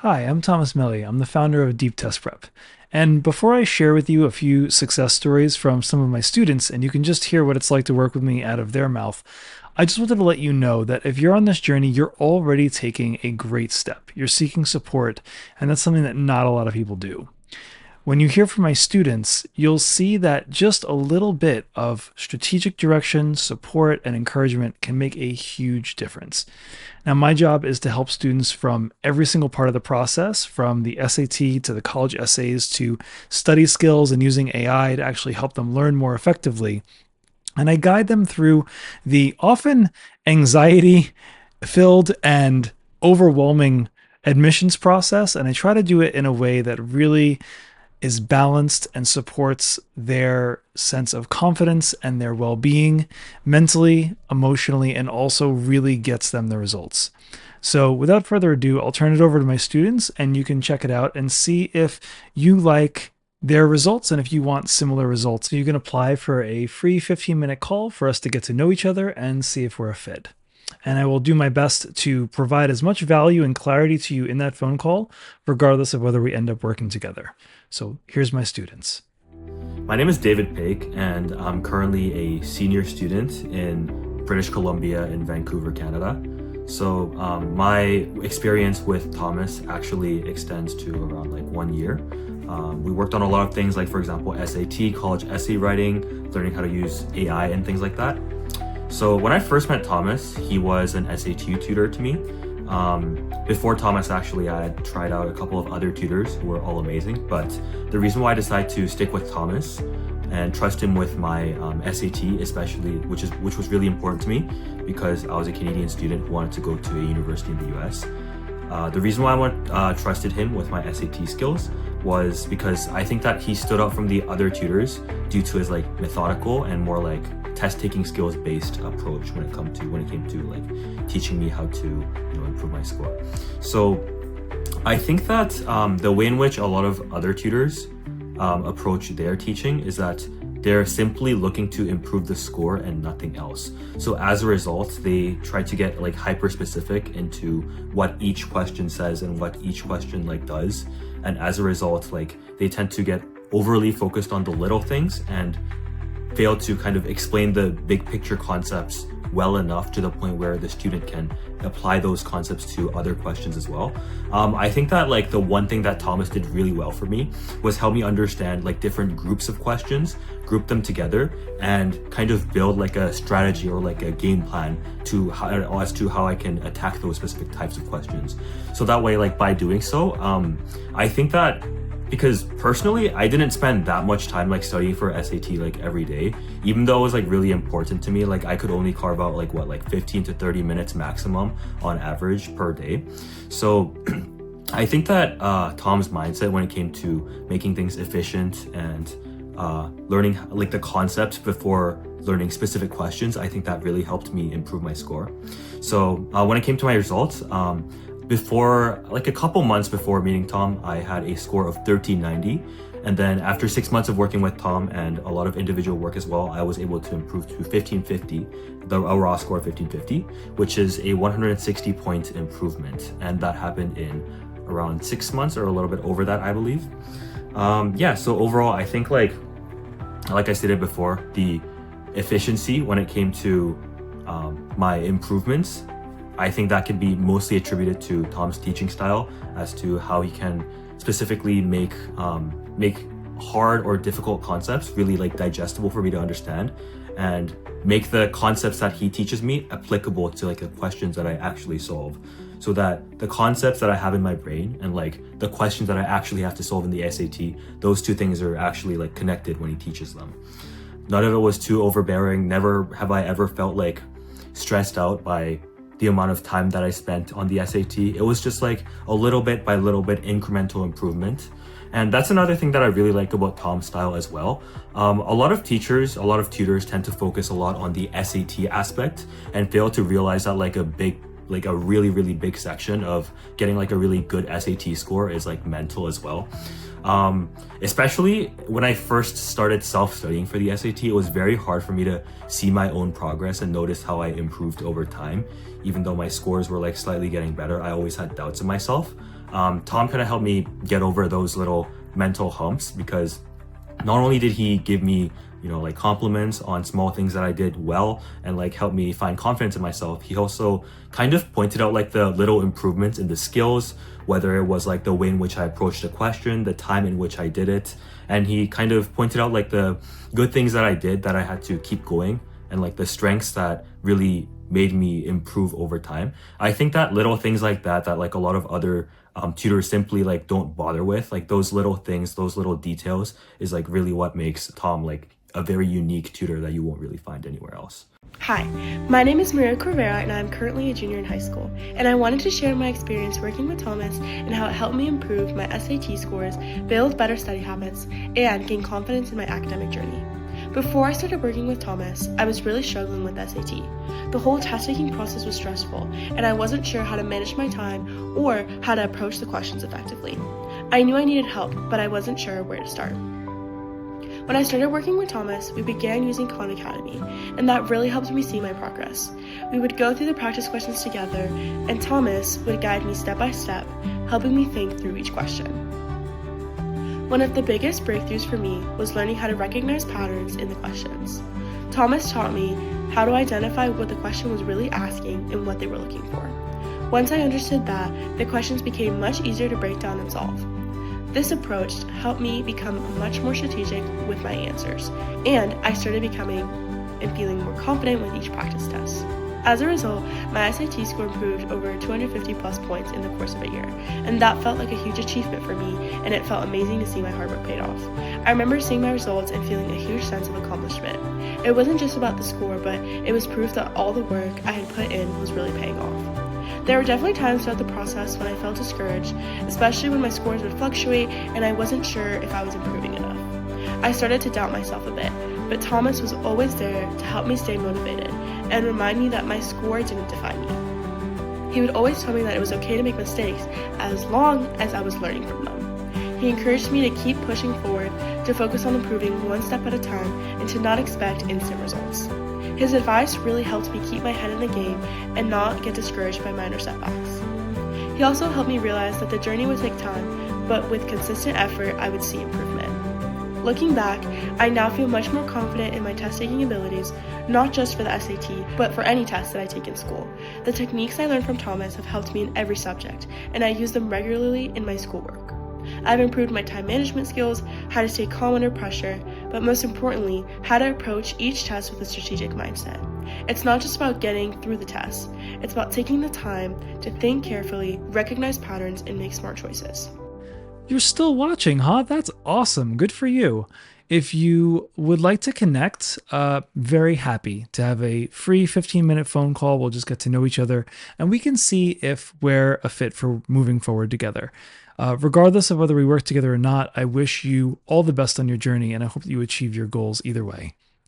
Hi, I'm Thomas Melly. I'm the founder of Deep Test Prep. And before I share with you a few success stories from some of my students, and you can just hear what it's like to work with me out of their mouth, I just wanted to let you know that if you're on this journey, you're already taking a great step. You're seeking support, and that's something that not a lot of people do. When you hear from my students, you'll see that just a little bit of strategic direction, support, and encouragement can make a huge difference. Now, my job is to help students from every single part of the process, from the SAT to the college essays to study skills and using AI to actually help them learn more effectively. And I guide them through the often anxiety filled and overwhelming admissions process. And I try to do it in a way that really is balanced and supports their sense of confidence and their well being mentally, emotionally, and also really gets them the results. So, without further ado, I'll turn it over to my students and you can check it out and see if you like their results and if you want similar results. So you can apply for a free 15-minute call for us to get to know each other and see if we're a fit. And I will do my best to provide as much value and clarity to you in that phone call, regardless of whether we end up working together. So here's my students. My name is David Paik, and I'm currently a senior student in British Columbia in Vancouver, Canada. So my experience with Thomas actually extends to around like 1 year. We worked on a lot of things like, for example, SAT, college essay writing, learning how to use AI and things like that. So when I first met Thomas, he was an SAT tutor to me. Before Thomas, actually, I had tried out a couple of other tutors who were all amazing. But the reason why I decided to stick with Thomas and trust him with my SAT, especially, which was really important to me because I was a Canadian student who wanted to go to a university in the US. The reason why I trusted him with my SAT skills was because I think that he stood out from the other tutors due to his like methodical and more like test-taking skills-based approach when it came to like teaching me how to improve my score. So I think that the way in which a lot of other tutors approach their teaching is that they're simply looking to improve the score and nothing else. So as a result, they try to get like hyper specific into what each question says and what each question like does. And as a result, like they tend to get overly focused on the little things and fail to kind of explain the big picture concepts well enough to the point where the student can apply those concepts to other questions as well. I think that like the one thing that Thomas did really well for me was help me understand like different groups of questions, group them together, and kind of build like a strategy or like a game plan as to how I can attack those specific types of questions. So that way, like by doing so, I think that because personally, I didn't spend that much time like studying for SAT like every day, even though it was like really important to me. Like I could only carve out like 15 to 30 minutes maximum on average per day. So I think that Tom's mindset when it came to making things efficient and learning like the concepts before learning specific questions, I think that really helped me improve my score. So when it came to my results, before like a couple months before meeting Tom, I had a score of 1390, and then after 6 months of working with Tom and a lot of individual work as well, I was able to improve to 1550, a raw score of 1550, which is a 160 point improvement, and that happened in around 6 months or a little bit over that, I believe. So overall, I think like I stated before, the efficiency when it came to my improvements, I think that can be mostly attributed to Tom's teaching style as to how he can specifically make hard or difficult concepts really like digestible for me to understand and make the concepts that he teaches me applicable to like the questions that I actually solve, so that the concepts that I have in my brain and like the questions that I actually have to solve in the SAT, those two things are actually like connected when he teaches them. None of it was too overbearing. Never have I ever felt like stressed out by the amount of time that I spent on the SAT. It was just like a little bit by little bit incremental improvement. And that's another thing that I really like about Tom's style as well. A lot of tutors tend to focus a lot on the SAT aspect and fail to realize that like a really, really big section of getting like a really good SAT score is like mental as well. Especially when I first started self-studying for the SAT, it was very hard for me to see my own progress and notice how I improved over time. Even though my scores were like slightly getting better, I always had doubts in myself. Tom kind of helped me get over those little mental humps because not only did he give me, like compliments on small things that I did well and like help me find confidence in myself, he also kind of pointed out like the little improvements in the skills, whether it was like the way in which I approached a question, the time in which I did it. And he kind of pointed out like the good things that I did that I had to keep going and like the strengths that really made me improve over time. I think that little things like that like a lot of other tutors simply like don't bother with, like those little things, those little details is like really what makes Tom like a very unique tutor that you won't really find anywhere else. Hi, my name is Maria Corvera and I'm currently a junior in high school, and I wanted to share my experience working with Thomas and how it helped me improve my SAT scores, build better study habits, and gain confidence in my academic journey. Before I started working with Thomas, I was really struggling with SAT. The whole test-taking process was stressful, and I wasn't sure how to manage my time or how to approach the questions effectively. I knew I needed help, but I wasn't sure where to start. When I started working with Thomas, we began using Khan Academy, and that really helped me see my progress. We would go through the practice questions together, and Thomas would guide me step by step, helping me think through each question. One of the biggest breakthroughs for me was learning how to recognize patterns in the questions. Thomas taught me how to identify what the question was really asking and what they were looking for. Once I understood that, the questions became much easier to break down and solve. This approach helped me become much more strategic with my answers, and I started becoming and feeling more confident with each practice test. As a result, my SAT score improved over 250 plus points in the course of a year, and that felt like a huge achievement for me, and it felt amazing to see my hard work paid off. I remember seeing my results and feeling a huge sense of accomplishment. It wasn't just about the score, but it was proof that all the work I had put in was really paying off. There were definitely times throughout the process when I felt discouraged, especially when my scores would fluctuate and I wasn't sure if I was improving enough. I started to doubt myself a bit, but Thomas was always there to help me stay motivated and remind me that my score didn't define me. He would always tell me that it was okay to make mistakes as long as I was learning from them. He encouraged me to keep pushing forward, to focus on improving one step at a time, and to not expect instant results. His advice really helped me keep my head in the game and not get discouraged by minor setbacks. He also helped me realize that the journey would take time, but with consistent effort, I would see improvement. Looking back, I now feel much more confident in my test-taking abilities, not just for the SAT, but for any test that I take in school. The techniques I learned from Thomas have helped me in every subject, and I use them regularly in my schoolwork. I've improved my time management skills, how to stay calm under pressure, but most importantly, how to approach each test with a strategic mindset. It's not just about getting through the test, it's about taking the time to think carefully, recognize patterns, and make smart choices. You're still watching, huh? That's awesome. Good for you. If you would like to connect, very happy to have a free 15-minute phone call. We'll just get to know each other and we can see if we're a fit for moving forward together. Regardless of whether we work together or not, I wish you all the best on your journey and I hope that you achieve your goals either way.